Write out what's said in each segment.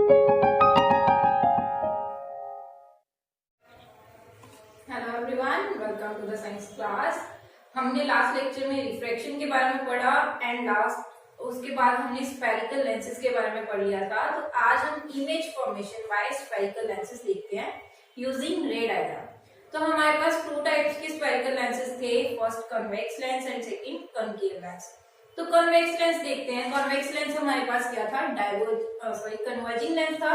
Hello everyone, welcome to the science class. हमने last lecture में refraction के बारे में पढ़ा एंड लास्ट उसके बाद हमने स्फेरिकल लेंसेज के बारे में पढ़ लिया था। तो आज हम image formation by spherical lenses देखते हैं यूजिंग रे डायग्राम। तो हमारे पास टू टाइप्स के स्फेरिकल लेंसेज थे, first convex lens and second concave lens. तो कन्वेक्स लेंस देखते हैं। कन्वेक्स लेंस हमारे पास क्या था, कन्वर्जिंग लेंस था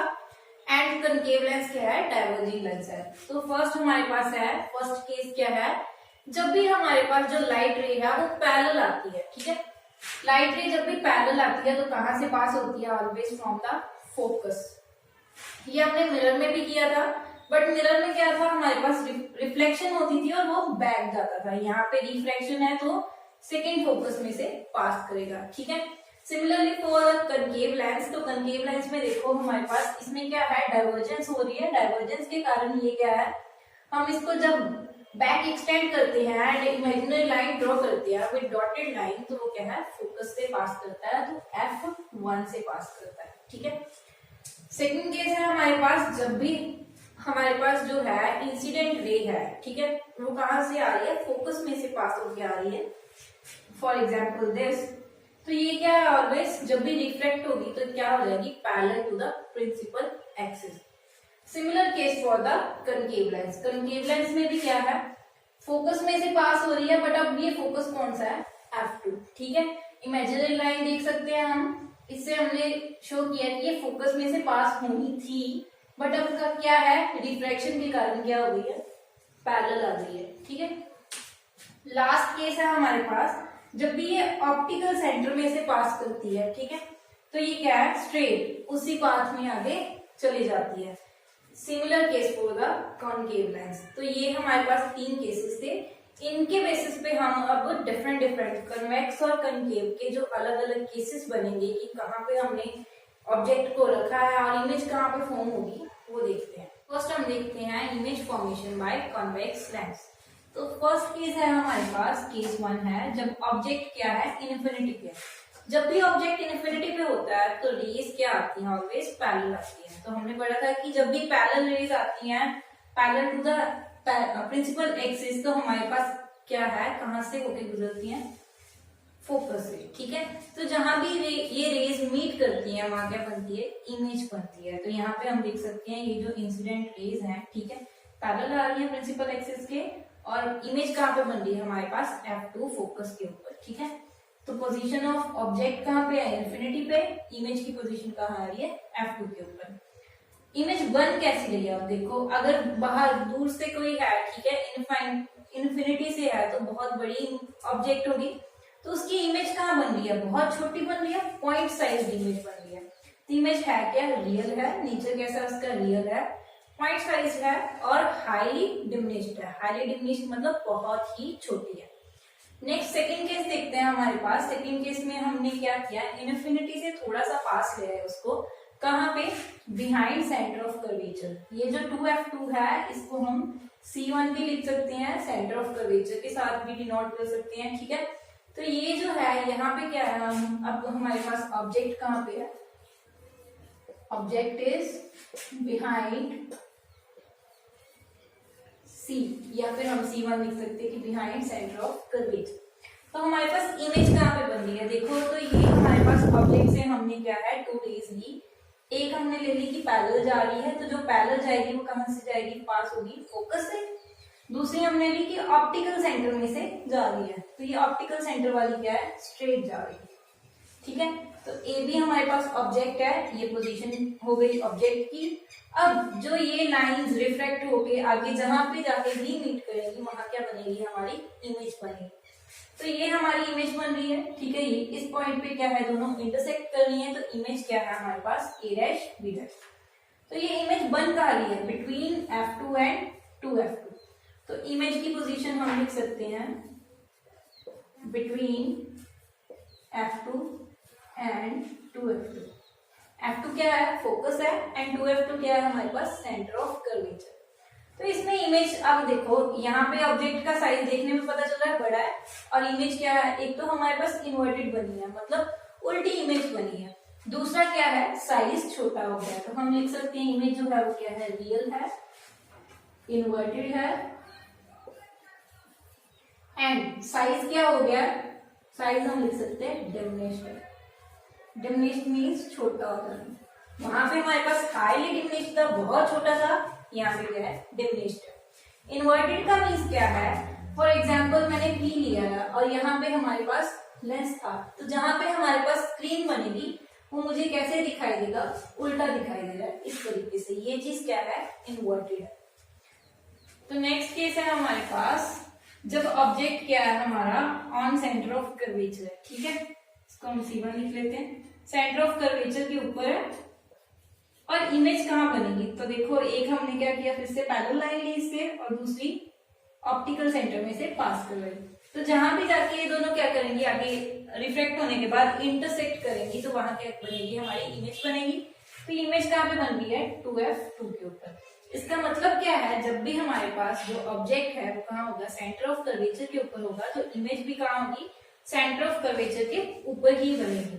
एंड कनकेव लेंस क्या है, डाइवर्जिंग लेंस है। तो फर्स्ट हमारे पास है, फर्स्ट केस क्या है, जब भी हमारे पास जो लाइट रे है वो पैरेलल आती है, ठीक है। लाइट रे जब भी पैरेलल आती है तो कहां से पास होती है, ऑलवेज फ्रॉम द फोकस। ये हमने मिरर में भी किया था, बट मिरर में क्या था, हमारे पास रिफ्लेक्शन होती थी और वो बैक जाता था। यहाँ पे रिफ्लेक्शन है तो सेकेंड फोकस में से पास करेगा, ठीक है। सिमिलरली फॉर कनकेव लेंस, तो कनकेव लेंस में देखो हमारे पास इसमें क्या है, डाइवर्जेंस हो रही है। डाइवर्जेंस के कारण ये क्या है, हम इसको जब बैक एक्सटेंड करते हैं एंड इमेजिनरी लाइन ड्रॉ करते हैं विद डॉटेड लाइन, तो वो क्या है, फोकस से पास करता है, तो F1 से पास करता है, ठीक है। सेकंड केस है हमारे पास, जब भी हमारे पास जो है इंसिडेंट रे है, ठीक है, वो कहां से आ रही है, फोकस में से पास होकर आ रही है। फॉर एग्जाम्पल दिस, तो ये क्या है, ऑलवेज जब भी रिफ्लेक्ट होगी तो क्या हो जाएगी, parallel to the principal axis. Similar case for the concave lens. Concave lens में भी क्या है, फोकस में से पास हो रही है, बट अब ये फोकस कौन सा है, F2, ठीक है। इमेजिनरी लाइन देख सकते हैं हम, इससे हमने शो किया कि ये फोकस में से पास होनी थी, बट अब का क्या है, रिफ्रैक्शन के कारण क्या हो गई है, पैरेलल आ गई है, ठीक है। लास्ट केस है हमारे पास, जब भी ये ऑप्टिकल सेंटर में से पास करती है, ठीक है, तो ये क्या है, स्ट्रेट उसी पाथ में आगे चली जाती है। Similar case for the concave lens. तो ये हमारे पास तीन केसेस थे। इनके बेसिस पे हम अब डिफरेंट कन्वेक्स और कनकेव के जो अलग अलग केसेस बनेंगे कि कहाँ पे हमने ऑब्जेक्ट को रखा है और इमेज कहाँ पे फॉर्म होगी, वो देखते हैं। फर्स्ट हम देखते हैं image formation by convex lens. तो फर्स्ट केस है हमारे पास, केस 1 है, जब ऑब्जेक्ट क्या है, इन्फिनिटी पे। जब भी ऑब्जेक्ट इन्फिनिटी पे होता है तो रेज क्या आती है, ऑलवेज पैरेलल आती है। तो हमने पढ़ा था कि जब भी पैरेलल रेज आती हैं parallel to the principal axis, तो हमारे पास क्या है, कहां से होकर गुजरती हैं, फोकस से, ठीक है। तो जहां भी ये रेज मीट करती है वहां क्या बनती है, इमेज बनती है। तो यहाँ पे हम देख सकते हैं ये जो इंसिडेंट रेज है, ठीक है, पैरेलल आ रही है प्रिंसिपल एक्सिस के, और इमेज कहाँ पे बन रही है हमारे पास, F2 फोकस के ऊपर, ठीक है। तो पोजीशन ऑफ ऑब्जेक्ट कहाँ पे है, इन्फिनिटी पे, इमेज की पोजीशन कहाँ आ रही है, F2 के ऊपर। इमेज बन कैसी रही है, अब देखो, अगर बाहर दूर से कोई है, ठीक है, इन्फिनिटी से है तो बहुत बड़ी ऑब्जेक्ट होगी, तो उसकी इमेज कहाँ बन रही है, बहुत छोटी बन रही है, पॉइंट साइज इमेज बन रही है। तो इमेज है क्या, रियल है, नेचर कैसा उसका, रियल है, पॉइंट साइज है और हाईली डिमिनिश्ड है। हाईली डिमिनिश्ड मतलब बहुत ही छोटी है। नेक्स्ट सेकंड केस देखते हैं हमारे पास। सेकंड केस में हमने क्या किया, इन्फिनिटी से थोड़ा सा पास ले आए उसको, कहाँ पे, बिहाइंड सेंटर ऑफ कर्वेचर। ये जो 2F2 है इसको हम C1 भी लिख सकते हैं, सेंटर ऑफ कर्वेचर के साथ भी डिनोट कर सकते हैं, ठीक है। तो ये जो है यहाँ पे क्या है, अब हमारे पास ऑब्जेक्ट कहाँ पे है, ऑब्जेक्ट इज बिहाइंड C, या फिर हम C1 लिख सकते हैं कि बिहाइंड सेंटर ऑफ कर्वेचर। तो हमारे पास इमेज कहाँ पे बन रही है, देखो, तो ये हमारे पास ऑब्जेक्ट से हमने क्या है, 2 रेज ली। एक हमने ले ली कि पैरेलल जा रही है, तो जो पैरेलल जाएगी वो कहां से जाएगी, पास होगी फोकस से। दूसरी हमने ली कि ऑप्टिकल सेंटर में से जा रही है, तो ये ऑप्टिकल सेंटर वाली क्या है, स्ट्रेट जा रही है, ठीक है। तो ए भी हमारे पास ऑब्जेक्ट है, ये पोजीशन हो गई ऑब्जेक्ट की। अब जो ये लाइंस रिफ्रैक्ट होके आगे जहां पे जाके री मीट करेंगी वहां क्या बनेगी, हमारी इमेज बनेगी। तो ये हमारी इमेज बन रही है, ठीक है। ये इस पॉइंट पे क्या है, दोनों इंटरसेक्ट कर रही है, तो इमेज क्या है हमारे पास, A' B'। तो ये इमेज बन कहाँ रही है, बिटवीन F2 एंड 2F2। तो इमेज की पोजीशन हम लिख सकते हैं between F2 and 2F2। F2 क्या है, फोकस है, एंड 2F2 क्या है, हमारे पास सेंटर ऑफ कर्वेचर। तो इसमें इमेज, अब देखो यहाँ पे ऑब्जेक्ट का साइज देखने में पता चल रहा है बड़ा है, और इमेज क्या है, एक तो हमारे पास इन्वर्टेड बनी है, मतलब उल्टी इमेज बनी है। दूसरा क्या है, साइज छोटा हो गया, तो हम लिख सकते हैं इमेज जो है वो क्या है, रियल है, इन्वर्टेड है, एंड साइज क्या हो गया, साइज हम लिख सकते हैं डिमिनिश्ड है। डिमिनिश्ड मीन्स छोटा हो जाना। वहां पे हमारे पास हाईली डिमिनिश्ड था, बहुत छोटा था, यहाँ पे क्या है, डिमिनिश्ड है। इन्वर्टेड का मीन्स क्या है, फॉर एग्जाम्पल मैंने पी लिया है और यहाँ पे हमारे पास लेंस था, तो जहां पे हमारे पास स्क्रीन बनेगी वो मुझे कैसे दिखाई देगा, उल्टा दिखाई दे रहा है, इस तरीके से, ये चीज क्या है, इन्वर्टेड है। तो नेक्स्ट केस है हमारे पास, जब ऑब्जेक्ट क्या है हमारा ऑन सेंटर ऑफ कर्वेचर है, ठीक है, इसको हम C1 लिख लेते हैं, सेंटर ऑफ कर्वेचर के ऊपर है, और इमेज कहाँ बनेगी, तो देखो एक हमने क्या किया, फिर से पैरेलल लाइन ली इससे, और दूसरी ऑप्टिकल सेंटर में से पास कर रही, तो जहां भी जाके ये दोनों क्या करेंगी, आगे रिफ्लेक्ट होने के बाद इंटरसेक्ट करेंगी, तो वहां क्या बनेगी, हमारी इमेज बनेगी। तो इमेज कहाँ पे बन रही है, 2F2 के ऊपर। इसका मतलब क्या है, जब भी हमारे पास जो ऑब्जेक्ट है वो कहाँ होगा, सेंटर ऑफ कर्वेचर के ऊपर होगा, तो इमेज भी कहाँ होगी, सेंटर ऑफ कर्वेचर के ऊपर ही बनेगी।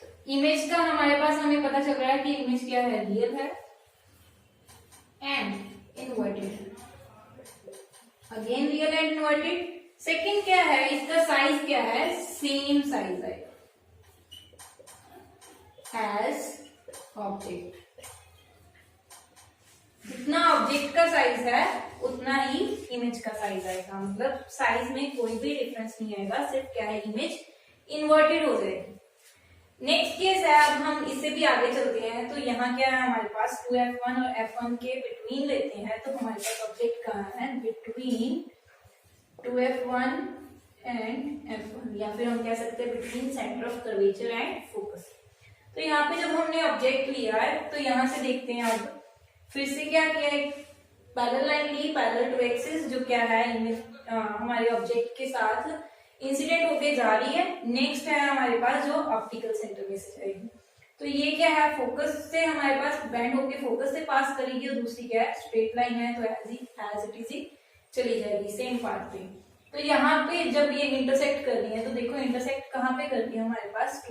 तो इमेज का हमारे पास हमें पता चल रहा है कि इमेज क्या है, रियल है and inverted, again real and inverted. Second क्या है, इसका साइज क्या है, सेम साइज है एज ऑब्जेक्ट, जितना ऑब्जेक्ट का साइज है उतना ही इमेज का साइज आएगा, मतलब साइज में कोई भी डिफरेंस नहीं आएगा, सिर्फ क्या है, इमेज इन्वर्टेड हो जाएगी। नेक्स्ट केस है, अब हम इससे भी आगे चलते हैं, तो यहाँ क्या है हमारे पास, 2F1 और F1 के बिटवीन लेते हैं, तो हमारे पास ऑब्जेक्ट कहाँ है, बिटवीन 2F1 एंड F1, या फिर हम कह सकते हैं between centre of curvature and focus. तो यहाँ पे जब हमने ऑब्जेक्ट लिया है, तो यहाँ से देखते हैं, अब फिर से क्या किया, एक पैरेलल लाइन ली, पैरेलल टू एक्सिस, जो क्या है, इमेज हमारे ऑब्जेक्ट के साथ इंसिडेंट होके जा रही है। नेक्स्ट है हमारे पास जो ऑप्टिकल सेंटर में से जाएगी, तो ये क्या है, फोकस से हमारे पास बैंड होके फोकस से पास करेगी, और दूसरी क्या है, स्ट्रेट लाइन है, तो एज इट इज चली जाएगी सेम पार्ट पे। तो यहाँ पे जब ये इंटरसेक्ट कर रही है, तो देखो इंटरसेक्ट कहाँ पे कर रही है हमारे पास,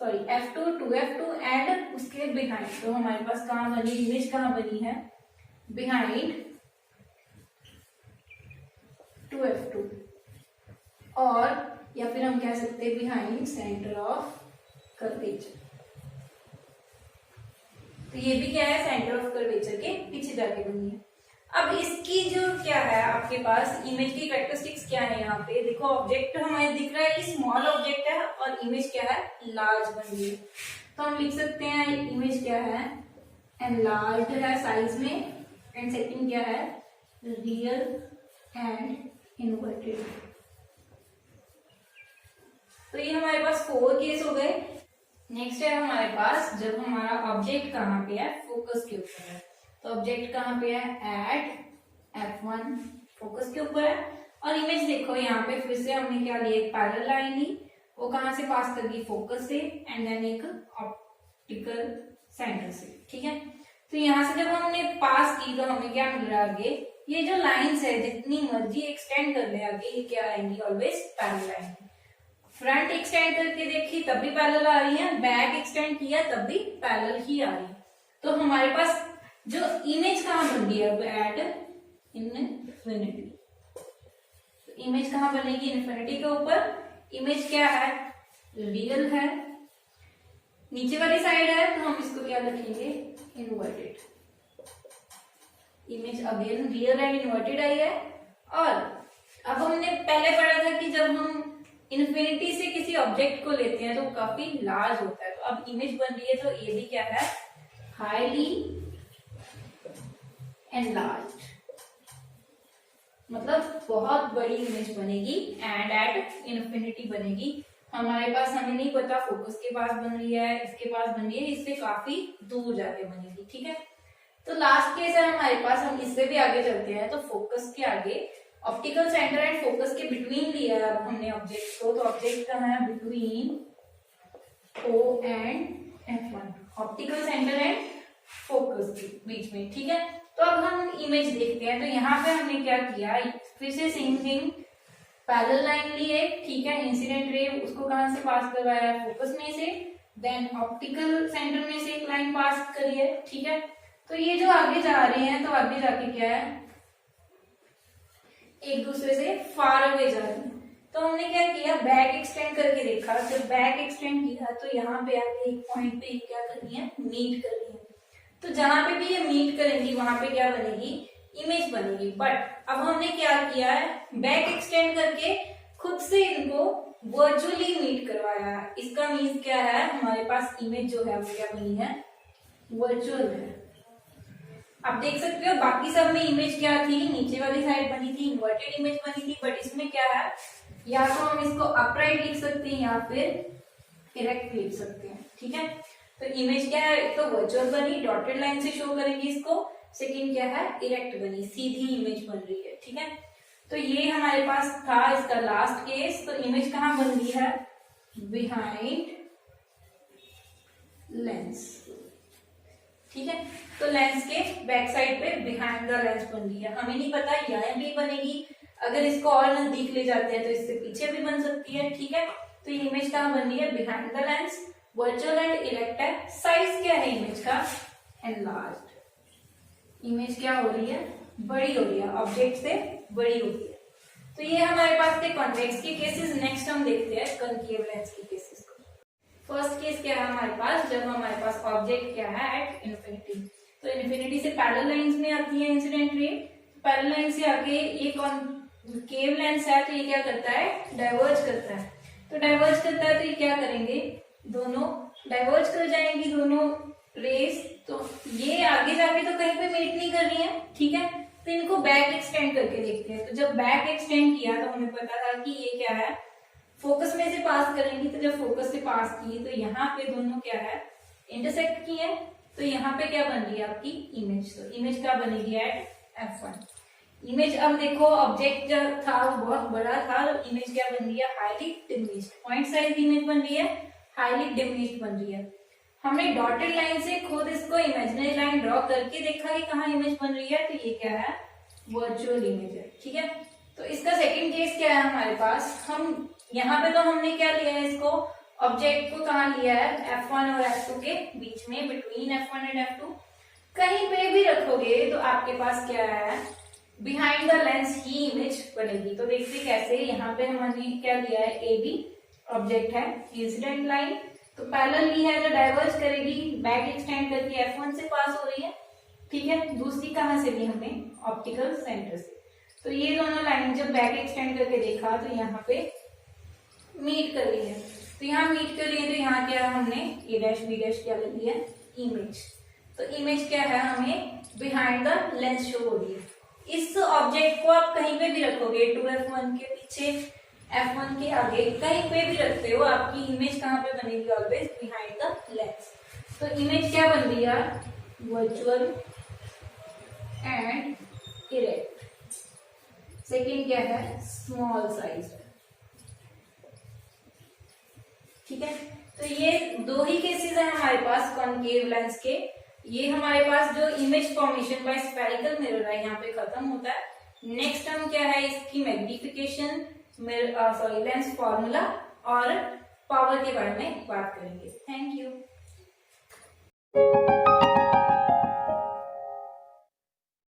F2 2F2 एंड उसके बिहाइंड, तो हमारे पास कहाँ बनी, इमेज कहाँ बनी है, बिहाइंड 2F2, और या फिर हम कह सकते हैं बिहाइंड सेंटर ऑफ कर्वेचर। तो ये भी क्या है, सेंटर ऑफ कर्वेचर के पीछे जाके बनी है। अब इसकी जो क्या है आपके पास, इमेज की कैरेक्टरिस्टिक्स क्या है, यहाँ पे देखो ऑब्जेक्ट हमें दिख रहा है कि स्मॉल ऑब्जेक्ट है, और इमेज क्या है, लार्ज बन रही है, तो हम लिख सकते हैं इमेज क्या है, एनलार्ज्ड है साइज में, एंड सेकंड क्या है, रियल एंड इन्वर्टेड। तो ये हमारे पास 4 केस हो गए। नेक्स्ट है हमारे पास, जब हमारा ऑब्जेक्ट कहाँ पे है, फोकस के ऊपर है, तो ऑब्जेक्ट कहाँ पे है, एट F1 फोकस के ऊपर है, और इमेज देखो यहाँ पे फिर से हमने क्या लिया, एक पैरेलल लाइन ली, वो कहाँ से पास कर गई, फोकस से, एंड देन एक ऑप्टिकल सेंटर से, ठीक है। तो यहाँ से जब हमने पास की, तो हमें क्या मिल रहा है आगे, ये जो लाइन्स है जितनी मर्जी एक्सटेंड कर ले आगे, ये क्या आएंगी, always parallel line. Front extend करके देखी तब भी पैरेलल आ रही है, बैक एक्सटेंड किया तब भी पैरेलल ही आ रही है। तो हमारे पास जो इमेज कहाँ बन रही है, एट इनफिनिटी, तो इमेज कहाँ बनेगी, इनफिनिटी के ऊपर। इमेज क्या है, रियल है, नीचे वाली साइड है, तो हम इसको क्या लिखेंगे, inverted. Image again real and inverted आई है। और अब हमने पहले पढ़ा था कि जब हम इन्फिनिटी से किसी ऑब्जेक्ट को लेते हैं तो काफी लार्ज होता है, तो अब इमेज बन रही है, तो ये भी क्या है, हाईली एनलार्ज्ड, मतलब बहुत बड़ी इमेज बनेगी, एंड एट इन्फिनिटी बनेगी। हमारे पास हमें नहीं पता फोकस के पास बन रही है, इसके पास बन रही है, इससे काफी दूर जाके बनेगी, ठीक है। तो लास्ट केस है हमारे पास, हम इससे भी आगे चलते हैं, तो फोकस के आगे ऑप्टिकल सेंटर एंड फोकस के बिटवीन लिया है अब हमने ऑब्जेक्ट को, तो ऑब्जेक्ट कहाँ है, between O and F1, optical centre and focus के बीच में, ठीक है। तो अब हम इमेज देखते हैं, तो यहाँ पे हमने क्या किया, फिर से सेम थिंग, पैरेलल लाइन ली एक, ठीक है, इंसिडेंट रे उसको कहाँ से पास करवाया, फोकस में से, देन ऑप्टिकल सेंटर में से एक लाइन पास करी है, ठीक है। तो ये जो आगे जा रहे हैं तो आगे जाके क्या है, एक दूसरे से फार अवे जा रहे हैं। तो हमने क्या किया, बैक एक्सटेंड करके देखा। जब बैक एक्सटेंड किया तो यहाँ पे आके एक पॉइंट पे क्या करनी है, मीट करनी है। तो जहां पे भी ये मीट करेंगी वहां पे क्या बनेगी, इमेज बनेगी। बट अब हमने क्या किया है, बैक एक्सटेंड करके खुद से इनको वर्चुअली मीट करवाया। इसका मीन्स क्या है, हमारे पास इमेज जो है वो क्या बनी है, वर्चुअल है। आप देख सकते हो बाकी सब में इमेज क्या थी, नीचे वाली साइड बनी थी, इन्वर्टेड इमेज बनी थी। बट इसमें क्या है, या तो हम इसको अपराइट लिख सकते हैं या फिर इरेक्ट लिख सकते हैं, ठीक है। तो इमेज क्या है, एक तो वर्चुअल बनी, डॉटेड लाइन से शो करेंगे इसको। सेकंड क्या है, इरेक्ट बनी, सीधी इमेज बन रही है, ठीक है। तो ये हमारे पास था इसका लास्ट केस। तो इमेज कहाँ बन रही है, बिहाइंड लेंस, ठीक है। तो लेंस के बैक साइड पे बिहाइंड द लेंस बन रही है। हमें नहीं पता यहाँ भी बनेगी, अगर इसको और नजदीक ले जाते हैं तो इससे पीछे भी बन सकती है, ठीक है। तो ये इमेज कहाँ बन रही है, behind the lens, virtual and erect है। साइज क्या है इमेज का, एनलार्ज्ड। इमेज क्या हो रही है, बड़ी हो रही है, ऑब्जेक्ट से बड़ी हो रही है। तो ये हमारे पास थे कॉन्वेक्स के केसेस। नेक्स्ट हम देखते हैं कनकेव लेंस के केसेस को। फर्स्ट केस क्या है हमारे पास, जब हमारे पास ऑब्जेक्ट क्या है एट इन्फिनिटी। तो इन्फिनिटी से पैरेलल लाइंस में आती है इंसिडेंट रे। पैरेलल लाइन से आके ये कॉनकेव लेंस है तो ये क्या करता है, डाइवर्ज करता है। तो डाइवर्ज करता है तो ये क्या करेंगे, दोनों डाइवर्ज कर जाएंगी दोनों रेस। तो ये आगे जाके तो कहीं पे मीट नहीं कर रही है, ठीक है। तो इनको बैक एक्सटेंड करके देखते हैं। तो जब बैक एक्सटेंड किया तो हमें पता था कि ये क्या है, फोकस में से पास करेंगी। तो जब फोकस से पास की तो यहाँ पे दोनों क्या है, इंटरसेक्ट की है। तो यहाँ पे क्या बन रही है आपकी इमेज। तो इमेज क्या बनेगी एट F1। इमेज अब देखो ऑब्जेक्ट जो था वो बहुत बड़ा था, तो इमेज क्या बन रही है, highly diminished. Point size image बन रही है, हाईली डिमिनिश्ड बन रही है। हमने डॉटेड लाइन से खुद इसको इमेजिनरी लाइन ड्रॉ करके देखा कि कहाँ इमेज बन रही है। तो ये क्या है, वर्चुअल इमेज है, ठीक है। तो इसका सेकंड केस क्या है हमारे पास, हम यहाँ पे तो हमने क्या लिया है, इसको ऑब्जेक्ट को कहाँ लिया है, F1 और F2 के बीच में, बिटवीन F1 एंड F2। कहीं पे भी रखोगे तो आपके पास क्या है, behind the lens he image बनेगी। तो देखते कैसे, यहाँ पे हमने क्या लिया है, ए बी ऑब्जेक्ट है, इंसिडेंट लाइन तो पैरेलल ली है तो डाइवर्ज करेगी, बैक एक्सटेंड करके F1 से पास हो रही है, ठीक है। दूसरी कहाँ से ली हमने, ऑप्टिकल सेंटर से। तो ये दोनों लाइन जब बैक एक्सटेंड करके देखा तो यहाँ पे मीट कर रही है। तो यहाँ मीट कर रही है तो यहाँ क्या हमने ए डैश बी डैश क्या ले लिया, इमेज। तो इमेज क्या है, हमें बिहाइंड द लेंस शो हो रही है। इस ऑब्जेक्ट को आप कहीं पे भी रखोगे, 2F1 के पीछे, F1 के आगे, कहीं पे भी रखते हो, आपकी इमेज कहाँ पे बनेगी, ऑलवेज बिहाइंड द लेंस। तो इमेज क्या बन रही है, वर्चुअल एंड इरेक्ट। सेकेंड क्या है, स्मॉल साइज, ठीक है। तो ये दो ही केसेस है हमारे पास कॉनकेव लेंस के। ये हमारे पास जो image formation by spherical mirror है यहाँ पे खत्म होता है। नेक्स्ट हम क्या है, इसकी मैग्निफिकेशन, लेंस फॉर्मूला और पावर के बारे में बात करेंगे। Thank you.